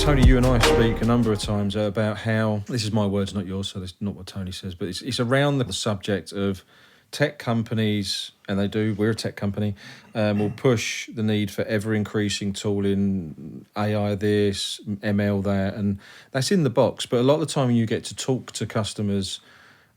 Tony, you and I speak a number of times about how, this is my words, not yours, so that's not what Tony says, but it's around the subject of tech companies, and we're a tech company, will push the need for ever-increasing tooling, AI this, ML that, and that's in the box. But a lot of the time when you get to talk to customers,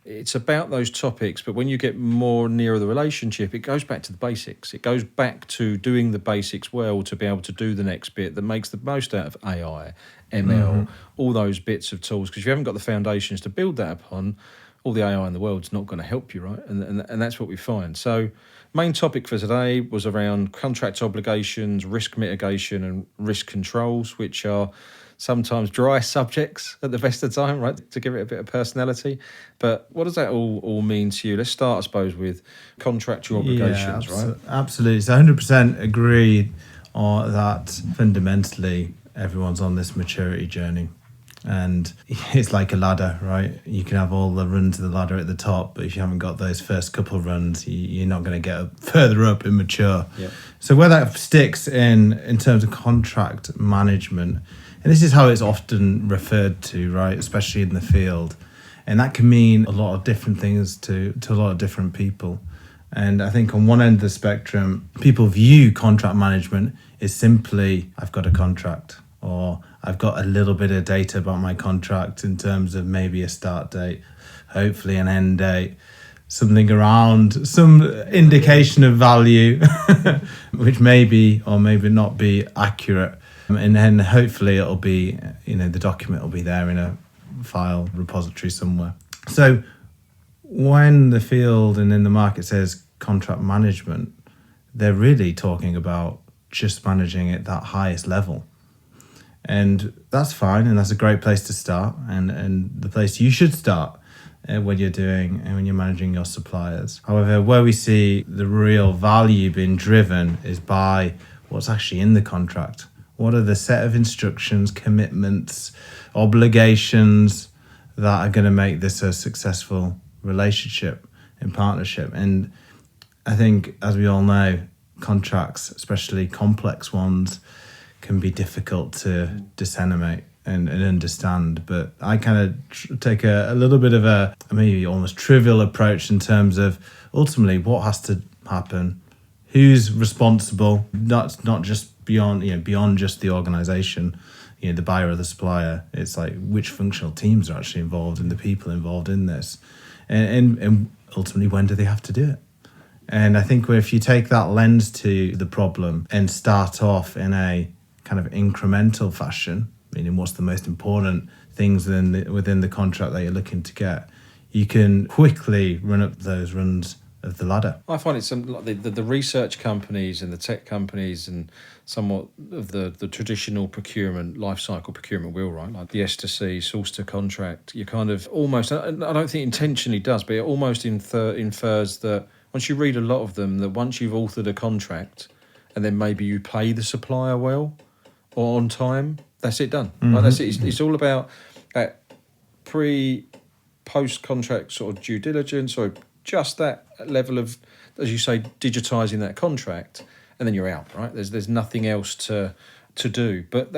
it's about those topics, but when you get more nearer the relationship, it goes back to the basics. It goes back to doing the basics well to be able to do the next bit that makes the most out of AI, ML, all those bits of tools. Because if you haven't got the foundations to build that upon, all the AI in the world's not going to help you, right? And that's what we find. So main topic for today was around contract obligations, risk mitigation and risk controls, which are sometimes dry subjects at the best of time, right, to give it a bit of personality. But what does that all mean to you? Let's start, I suppose, with contractual obligations, right? Absolutely. So 100% agree that fundamentally everyone's on this maturity journey. And it's like a ladder, right? You can have all the runs of the ladder at the top, but if you haven't got those first couple of runs, you're not going to get further up and mature. Yep. So where that sticks in terms of contract management, and this is how it's often referred to, right, especially in the field. And that can mean a lot of different things to a lot of different people. And I think on one end of the spectrum, people view contract management as simply, I've got a contract, or I've got a little bit of data about my contract in terms of maybe a start date, hopefully an end date, something around some indication of value, which may be or maybe not be accurate. And then hopefully it'll be, the document will be there in a file repository somewhere. So when the field and in the market says contract management, they're really talking about just managing at that highest level. And that's fine, and that's a great place to start, and the place you should start when you're managing your suppliers. However, where we see the real value being driven is by what's actually in the contract. What are the set of instructions, commitments, obligations that are going to make this a successful relationship and partnership? And I think, as we all know, contracts, especially complex ones, can be difficult to disseminate and understand. But I kind of take a little bit of a maybe almost trivial approach in terms of ultimately what has to happen, who's responsible, not just beyond just the organization, the buyer or the supplier. It's like which functional teams are actually involved and the people involved in this, and ultimately when do they have to do it? And I think if you take that lens to the problem and start off in a kind of incremental fashion, meaning what's the most important things within the contract that you're looking to get, you can quickly run up those runs of the ladder. I find it's like the research companies and the tech companies and somewhat of the traditional procurement, life cycle procurement wheel, right? Like the S to C, source to contract. You kind of almost, I don't think intentionally does, but it almost infers that once you read a lot of them, that once you've authored a contract and then maybe you pay the supplier well or on time, that's it done. Mm-hmm. Right? That's it. It's all about pre-post contract sort of due diligence, or just that level of, as you say, digitizing that contract, and then you're out, right? There's nothing else to do. But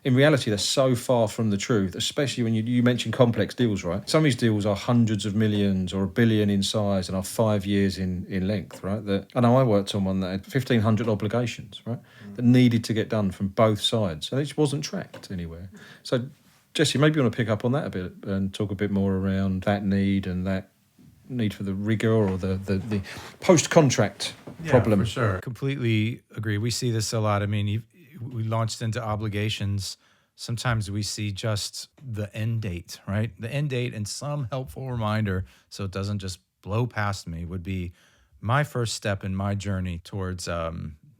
in reality, that's so far from the truth, especially when you mentioned complex deals, right? Some of these deals are hundreds of millions or $1 billion in size and are 5 years in length, right? I know I worked on one that had 1,500 obligations, right, that needed to get done from both sides, and it just wasn't tracked anywhere. So, Jesse, maybe you want to pick up on that a bit and talk a bit more around that need and that need for the rigor or the post-contract problem. Yeah, for sure. Completely agree. We see this a lot. I mean, we launched into obligations. Sometimes we see just the end date, right? The end date and some helpful reminder so it doesn't just blow past me would be my first step in my journey towards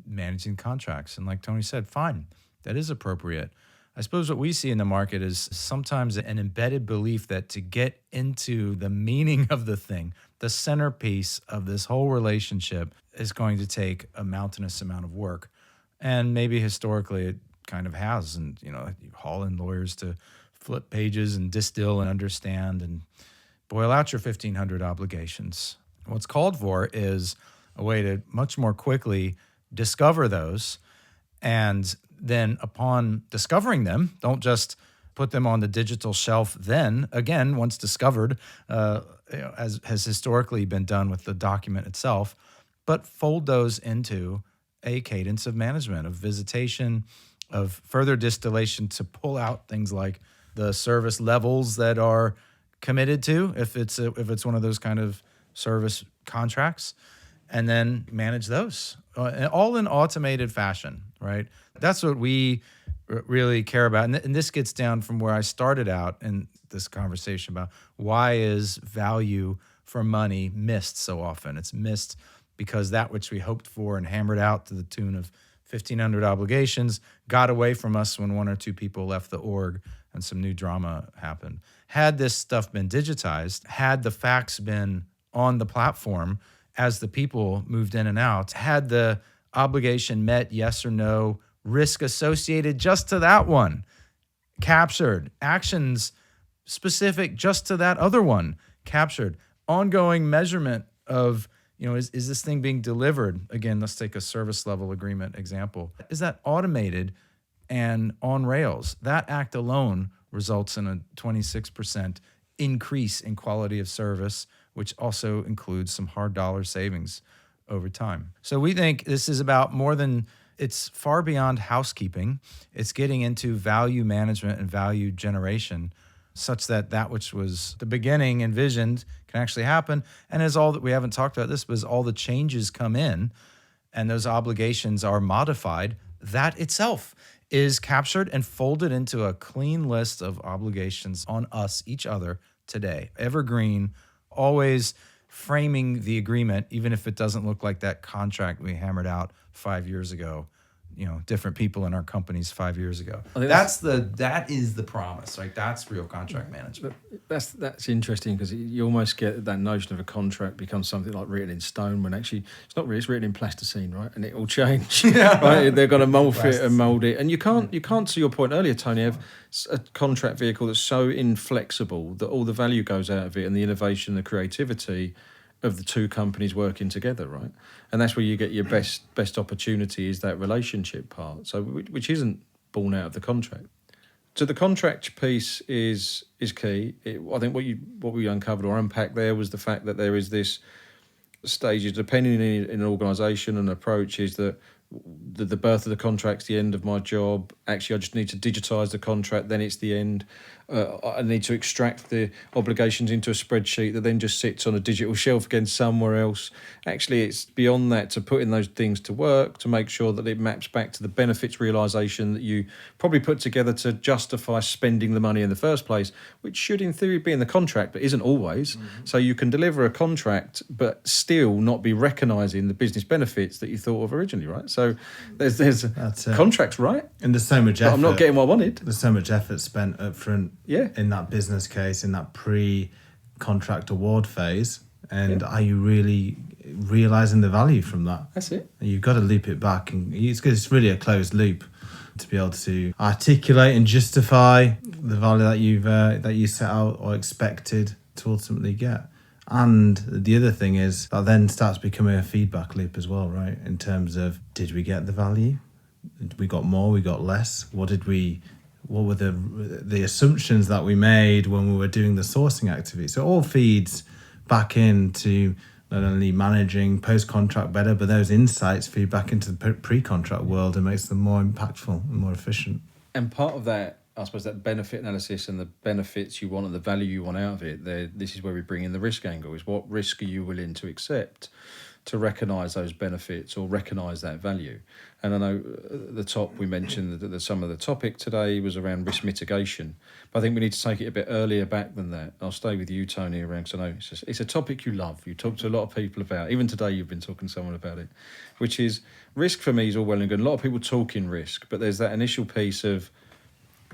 managing contracts. And like Tony said, fine, that is appropriate. I suppose what we see in the market is sometimes an embedded belief that to get into the meaning of the thing, the centerpiece of this whole relationship, is going to take a mountainous amount of work. And maybe historically it kind of has. And, you haul in lawyers to flip pages and distill and understand and boil out your 1,500 obligations. What's called for is a way to much more quickly discover those and then upon discovering them, don't just put them on the digital shelf then, again, once discovered, as has historically been done with the document itself, but fold those into a cadence of management, of visitation, of further distillation to pull out things like the service levels that are committed to, if it's one of those kind of service contracts, and then manage those all in automated fashion, right? That's what we really care about. And this gets down from where I started out in this conversation about why is value for money missed so often. It's missed because that which we hoped for and hammered out to the tune of 1,500 obligations got away from us when one or two people left the org and some new drama happened. Had this stuff been digitized, had the facts been on the platform as the people moved in and out, had the obligation met, yes or no, risk associated just to that one captured, actions specific just to that other one captured, ongoing measurement of, is this thing being delivered? Again, let's take a service level agreement example. Is that automated and on rails? That act alone results in a 26% increase in quality of service, which also includes some hard dollar savings over time. So we think this is about more than, it's far beyond housekeeping. It's getting into value management and value generation, such that which was the beginning envisioned can actually happen. And as all that we haven't talked about this, but as all the changes come in and those obligations are modified, that itself is captured and folded into a clean list of obligations on us, each other today. Evergreen, always framing the agreement, even if it doesn't look like that contract we hammered out 5 years ago. Different people in our companies 5 years ago. I think that is the promise, right? That's real contract management. That's interesting because you almost get that notion of a contract becomes something like written in stone when actually it's not really. It's written in plasticine, right? And it will change. Right? They're going to morph it and mold it, and you can't. To your point earlier, Tony, have a contract vehicle that's so inflexible that all the value goes out of it, and the innovation, the creativity of the two companies working together, right? And that's where you get your best opportunity, is that relationship part. So which isn't born out of the contract. So the contract piece is key. I think what we uncovered or unpacked there was the fact that there is this stages, depending in an organisation and approach, is that the birth of the contract's the end of my job. Actually, I just need to digitise the contract, then it's the end. I need to extract the obligations into a spreadsheet that then just sits on a digital shelf again somewhere else. Actually, it's beyond that, to put in those things to work, to make sure that it maps back to the benefits realisation that you probably put together to justify spending the money in the first place, which should in theory be in the contract, but isn't always. Mm-hmm. So you can deliver a contract but still not be recognising the business benefits that you thought of originally, right? So there's contracts, right? And there's so much effort. I'm not getting what I wanted. There's so much effort spent up front in that business case, in that pre-contract award phase. And are you really realising the value from that? That's it. And you've got to loop it back. And it's really a closed loop to be able to articulate and justify the value that you set out or expected to ultimately get. And the other thing is that then starts becoming a feedback loop as well, right? In terms of, did we get the value? We got more, we got less. What were the assumptions that we made when we were doing the sourcing activity? So it all feeds back into not only managing post-contract better, but those insights feed back into the pre-contract world and makes them more impactful and more efficient. And part of that, I suppose, that benefit analysis and the benefits you want and the value you want out of it, this is where we bring in the risk angle, is what risk are you willing to accept to recognise those benefits or recognise that value. And I know at the top we mentioned that some of the topic today was around risk mitigation, but I think we need to take it a bit earlier back than that. I'll stay with you, Tony, around, because I know it's a topic you love. You talk to a lot of people about, even today you've been talking to someone about it, which is risk. For me is all well and good. A lot of people talk in risk, but there's that initial piece of,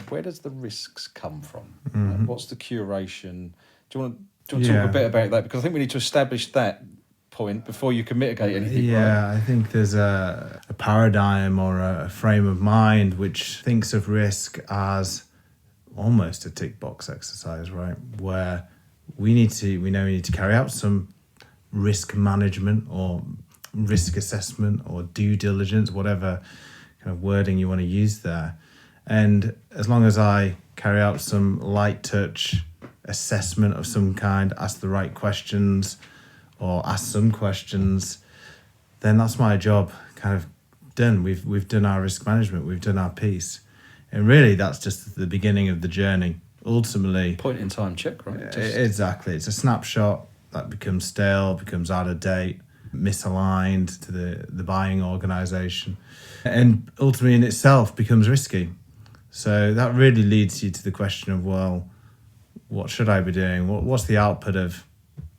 where does the risks come from? Mm-hmm. What's the curation? Do you want to talk a bit about that? Because I think we need to establish that point before you can mitigate anything. Yeah, right? I think there's a paradigm or a frame of mind which thinks of risk as almost a tick box exercise, right? Where we know we need to carry out some risk management or risk assessment or due diligence, whatever kind of wording you want to use there. And as long as I carry out some light touch assessment of some kind, ask the right questions or ask some questions, then that's my job kind of done. We've done our risk management, we've done our piece. And really that's just the beginning of the journey. Ultimately, Point in time check, right? exactly. It's a snapshot that becomes stale, becomes out of date, misaligned to the buying organization, and ultimately in itself becomes risky. So that really leads you to the question of, well, what should I be doing? What's the output of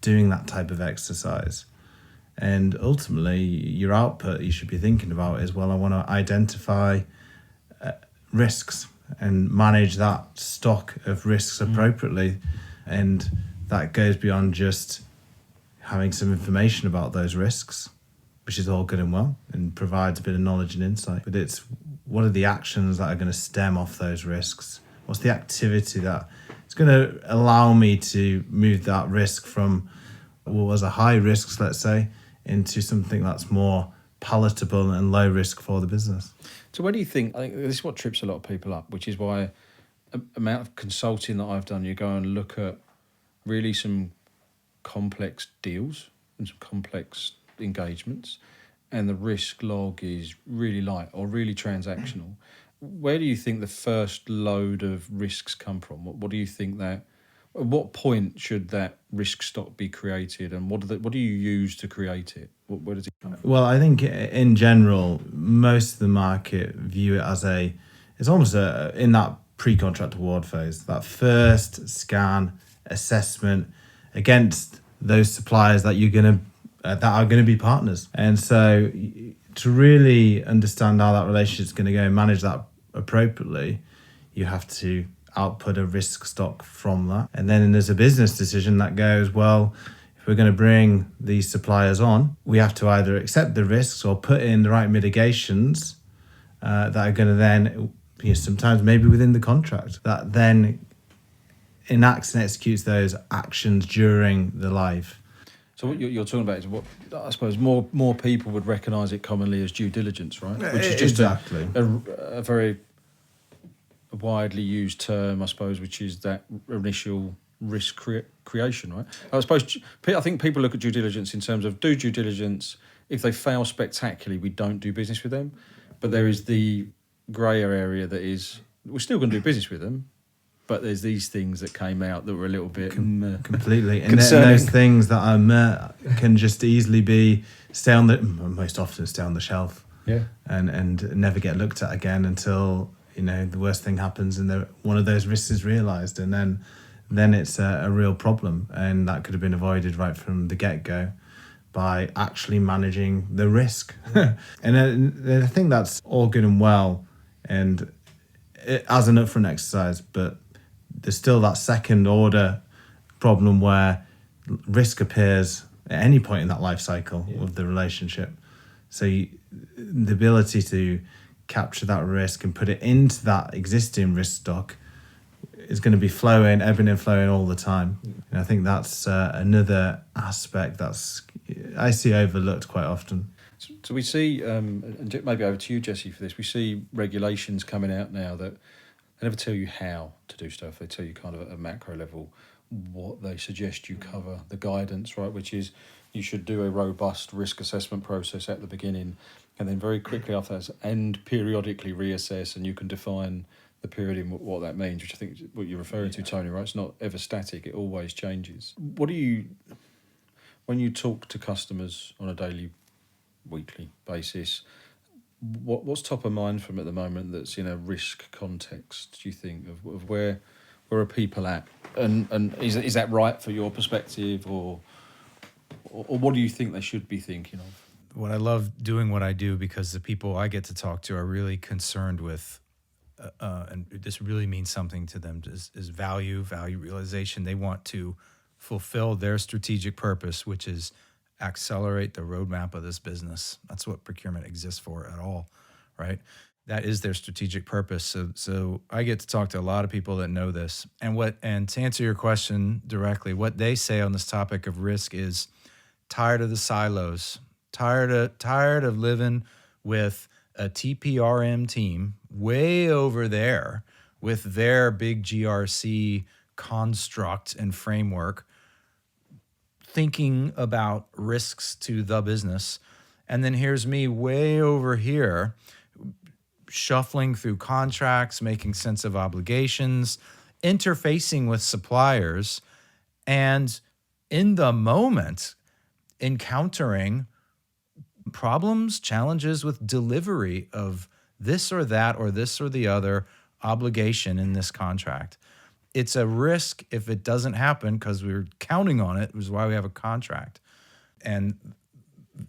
doing that type of exercise? And ultimately, your output you should be thinking about is, well, I want to identify risks and manage that stock of risks appropriately. And that goes beyond just having some information about those risks, which is all good and well and provides a bit of knowledge and insight. But it's, what are the actions that are going to stem off those risks? What's the activity that is going to allow me to move that risk from what was a high risk, let's say, into something that's more palatable and low risk for the business? So where do you think, I think this is what trips a lot of people up, which is why amount of consulting that I've done, you go and look at really some complex deals and some complex engagements, and the risk log is really light or really transactional. Where do you think the first load of risks come from? What do you think that, at what point should that risk stock be created, and what do you use to create it? Where does it come from? Well, I think in general, most of the market view it as it's almost in that pre-contract award phase, that first scan assessment against those suppliers that that are going to be partners. And so to really understand how that relationship is going to go and manage that appropriately, you have to output a risk stock from that. And then there's a business decision that goes, well, if we're going to bring these suppliers on, we have to either accept the risks or put in the right mitigations that are going to then, sometimes maybe within the contract, that then enacts and executes those actions during the life. So what you're talking about is what I suppose more people would recognise it commonly as due diligence, right? Which is just exactly a very widely used term, I suppose, which is that initial risk creation, right? I think people look at due diligence in terms of do due diligence. If they fail spectacularly, we don't do business with them. But there is the grayer area that is, we're still going to do business with them, but there's these things that came out that were a little bit completely and concerning. those things that are can just easily stay on the shelf, and never get looked at again until the worst thing happens and one of those risks is realized, and then it's a real problem, and that could have been avoided right from the get-go by actually managing the risk. And I think that's all good and well, and as an upfront exercise, but there's still that second order problem where risk appears at any point in that life cycle of the relationship. So the ability to capture that risk and put it into that existing risk stock is going to be ebbing and flowing all the time. And I think that's another aspect I see overlooked quite often. So we see, and maybe over to you, Jesse, for this, we see regulations coming out now that they never tell you how to do stuff. They tell you kind of at a macro level what they suggest you cover, the guidance, right, which is you should do a robust risk assessment process at the beginning, and then very quickly after that, and periodically reassess, and you can define the period in what that means, which I think is what you're referring to, Tony, right? It's not ever static, it always changes. What do you, when you talk to customers on a daily, weekly basis, what's top of mind for them at the moment that's in a risk context, do you think, of where are people at? And is that right for your perspective, or what do you think they should be thinking of? What I love doing what I do, because the people I get to talk to are really concerned with, and this really means something to them, is value realization. They want to fulfill their strategic purpose, which is accelerate the roadmap of this business. That's what procurement exists for at all, right? That is their strategic purpose. So I get to talk to a lot of people that know this. And to answer your question directly, what they say on this topic of risk is tired of the silos, tired of living with a TPRM team way over there with their big GRC construct and framework, thinking about risks to the business. And then here's me way over here, shuffling through contracts, making sense of obligations, interfacing with suppliers, and in the moment, encountering problems, challenges with delivery of this or that or this or the other obligation in this contract. It's a risk if it doesn't happen because we were counting on it, which is why we have a contract. And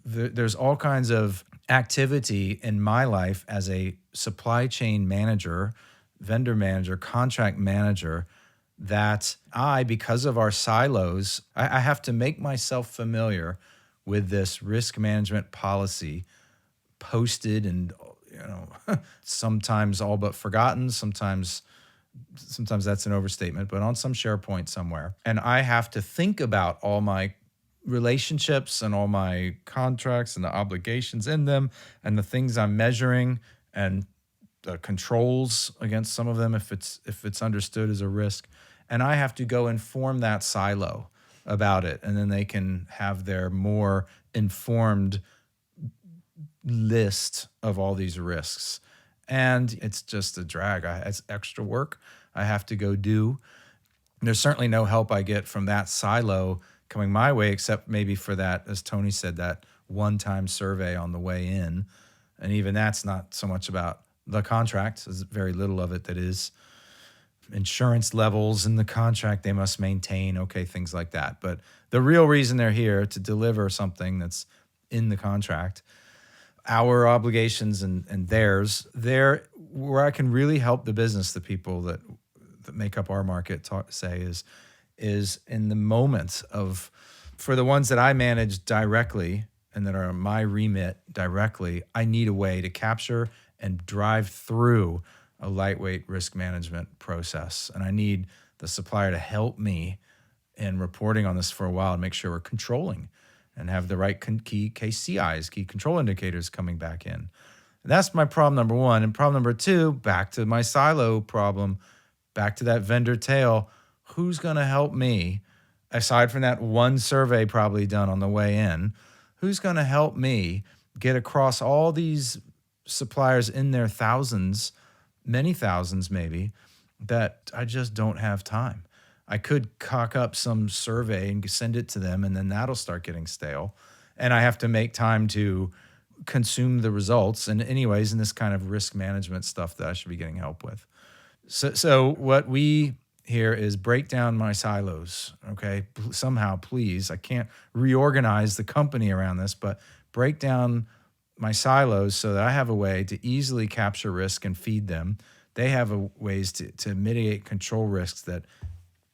there's all kinds of activity in my life as a supply chain manager, vendor manager, contract manager, that because of our silos, I have to make myself familiar with this risk management policy posted and, sometimes all but forgotten, sometimes that's an overstatement, but on some SharePoint somewhere. And I have to think about all my relationships and all my contracts and the obligations in them and the things I'm measuring and the controls against some of them if it's understood as a risk. And I have to go and form that silo about it. And then they can have their more informed list of all these risks. And it's just a drag. It's extra work I have to go do. There's certainly no help I get from that silo coming my way, except maybe for that, as Tony said, that one-time survey on the way in. And even that's not so much about the contract. There's very little of it that is insurance levels in the contract they must maintain, okay, things like that. But the real reason they're here to deliver something that's in the contract, our obligations and theirs, there where I can really help the business, the people that make up our market say is in the moments of, for the ones that I manage directly and that are my remit directly, I need a way to capture and drive through a lightweight risk management process. And I need the supplier to help me in reporting on this for a while and make sure we're controlling and have the right key KCIs, key control indicators coming back in. And that's my problem number one. And problem number two, back to my silo problem, back to that vendor tail. Who's going to help me, aside from that one survey probably done on the way in, who's going to help me get across all these suppliers in their thousands, many thousands maybe, that I just don't have time. I could cock up some survey and send it to them, and then that'll start getting stale. And I have to make time to consume the results. And anyways, in this kind of risk management stuff that I should be getting help with. So what we here is break down my silos, okay? Somehow, please. I can't reorganize the company around this, but break down my silos so that I have a way to easily capture risk and feed them. They have ways to mitigate control risks that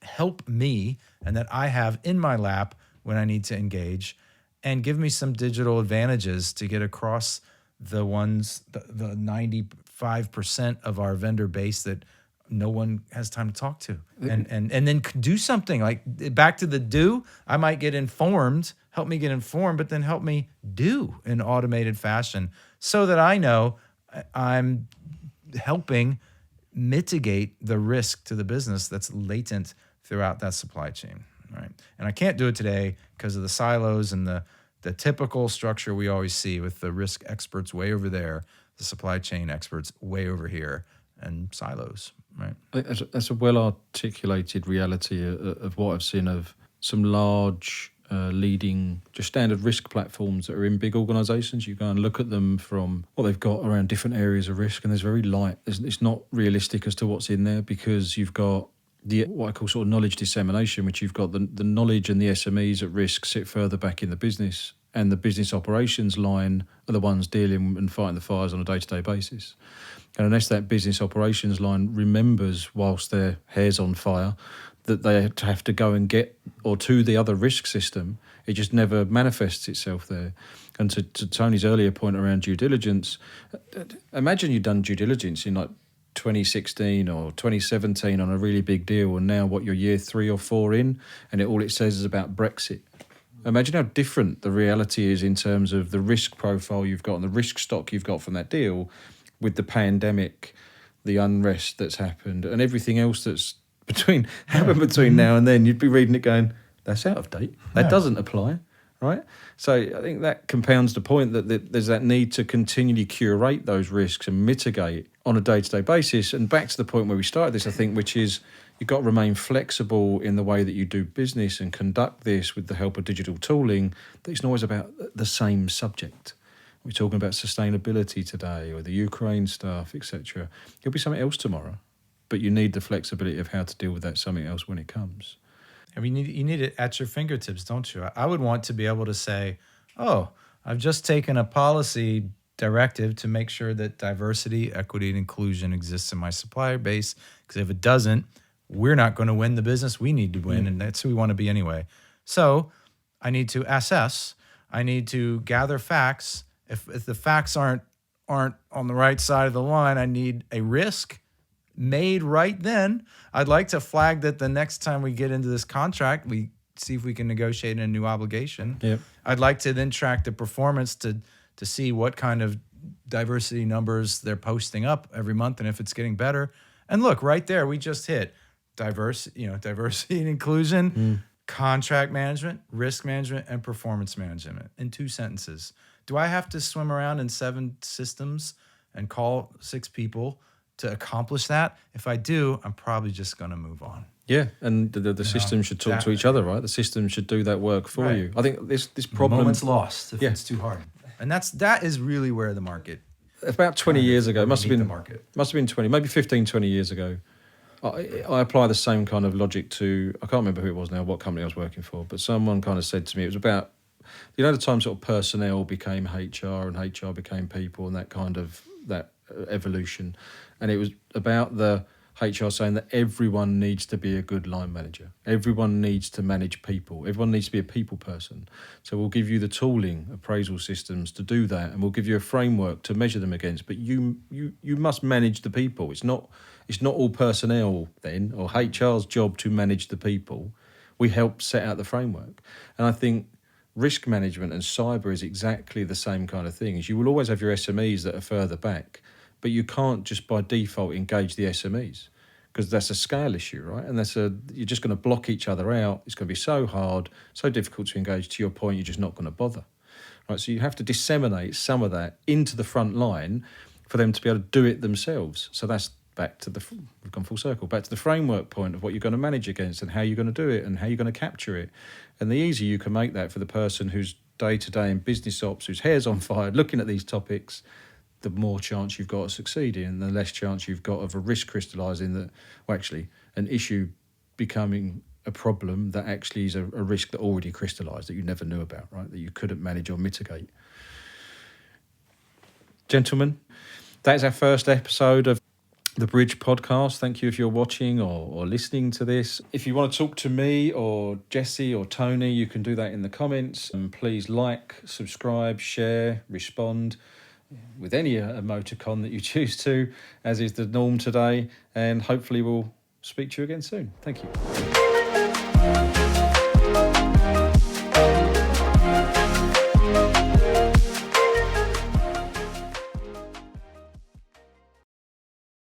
help me and that I have in my lap when I need to engage, and give me some digital advantages to get across the 95% of our vendor base that no one has time to talk to, and then do something like back to the do. I might get informed, help me get informed, but then help me do in automated fashion so that I know I'm helping mitigate the risk to the business that's latent throughout that supply chain, right? And I can't do it today because of the silos and the typical structure we always see with the risk experts way over there, the supply chain experts way over here, and silos, right? That's a well-articulated reality of what I've seen of some large leading just standard risk platforms that are in big organisations. You go and look at them from what they've got around different areas of risk, and there's very light. It's not realistic as to what's in there because you've got what I call sort of knowledge dissemination, which you've got the knowledge and the SMEs at risk sit further back in the business, and the business operations line are the ones dealing and fighting the fires on a day-to-day basis. And unless that business operations line remembers whilst their hair's on fire that they have to go and get or to the other risk system, it just never manifests itself there. And to Tony's earlier point around due diligence, imagine you've done due diligence in like 2016 or 2017 on a really big deal, and now what, you're year 3 or 4 in, and all it says is about Brexit. Imagine how different the reality is in terms of the risk profile you've got and the risk stock you've got from that deal with the pandemic, the unrest that's happened, and everything else that's happened between now and then. You'd be reading it going, that's out of date. That doesn't apply, right? So I think that compounds the point that there's that need to continually curate those risks and mitigate on a day-to-day basis. And back to the point where we started this, I think, which is you've got to remain flexible in the way that you do business and conduct this with the help of digital tooling. That it's not always about the same subject. We're talking about sustainability today or the Ukraine stuff, etc. It'll be something else tomorrow. But you need the flexibility of how to deal with that something else when it comes. I mean, you need it at your fingertips, don't you? I would want to be able to say, oh, I've just taken a policy directive to make sure that diversity, equity, and inclusion exists in my supplier base. Because if it doesn't, we're not going to win the business we need to win, and that's who we want to be anyway. So I need to assess. I need to gather facts. If the facts aren't on the right side of the line, I need a risk made right then. I'd like to flag that the next time we get into this contract, we see if we can negotiate a new obligation. Yep. I'd like to then track the performance to see what kind of diversity numbers they're posting up every month and if it's getting better. And look, right there, we just hit diversity and inclusion, contract management, risk management, and performance management in 2 sentences. Do I have to swim around in 7 systems and call 6 people to accomplish that? If I do, I'm probably just going to move on. Yeah, and the system should talk to each other, right? The system should do that work for you. I think this problem... Moment's lost if it's too hard. And that is really where the market... About 20 years ago, it must have been the market. Must have been 20, maybe 15, 20 years ago. I apply the same kind of logic to... I can't remember who it was now, what company I was working for, but someone kind of said to me, it was about... You know, the time sort of personnel became HR and HR became people and that kind of... that evolution. And it was about the HR saying that everyone needs to be a good line manager. Everyone needs to manage people. Everyone needs to be a people person. So we'll give you the tooling, appraisal systems to do that, and we'll give you a framework to measure them against. But you must manage the people. It's not all personnel then, or HR's job to manage the people. We help set out the framework. And I think risk management and cyber is exactly the same kind of thing. You will always have your SMEs that are further back, but you can't just by default engage the SMEs because that's a scale issue, right? And you're just going to block each other out. It's going to be so hard, so difficult to engage. To your point, you're just not going to bother, right? So you have to disseminate some of that into the front line for them to be able to do it themselves. So that's we've gone full circle, back to the framework point of what you're going to manage against and how you're going to do it and how you're going to capture it. And the easier you can make that for the person who's day-to-day in business ops, whose hair's on fire, looking at these topics, the more chance you've got of succeeding and the less chance you've got of a risk crystallising that, well, actually, an issue becoming a problem that actually is a risk that already crystallised that you never knew about, right, that you couldn't manage or mitigate. Gentlemen, that is our first episode of the Bridge podcast. Thank you if you're watching or listening to this. If you want to talk to me or Jesse or Tony, you can do that in the comments. And please like, subscribe, share, respond with any emoticon that you choose to, as is the norm today. And hopefully we'll speak to you again soon. Thank you.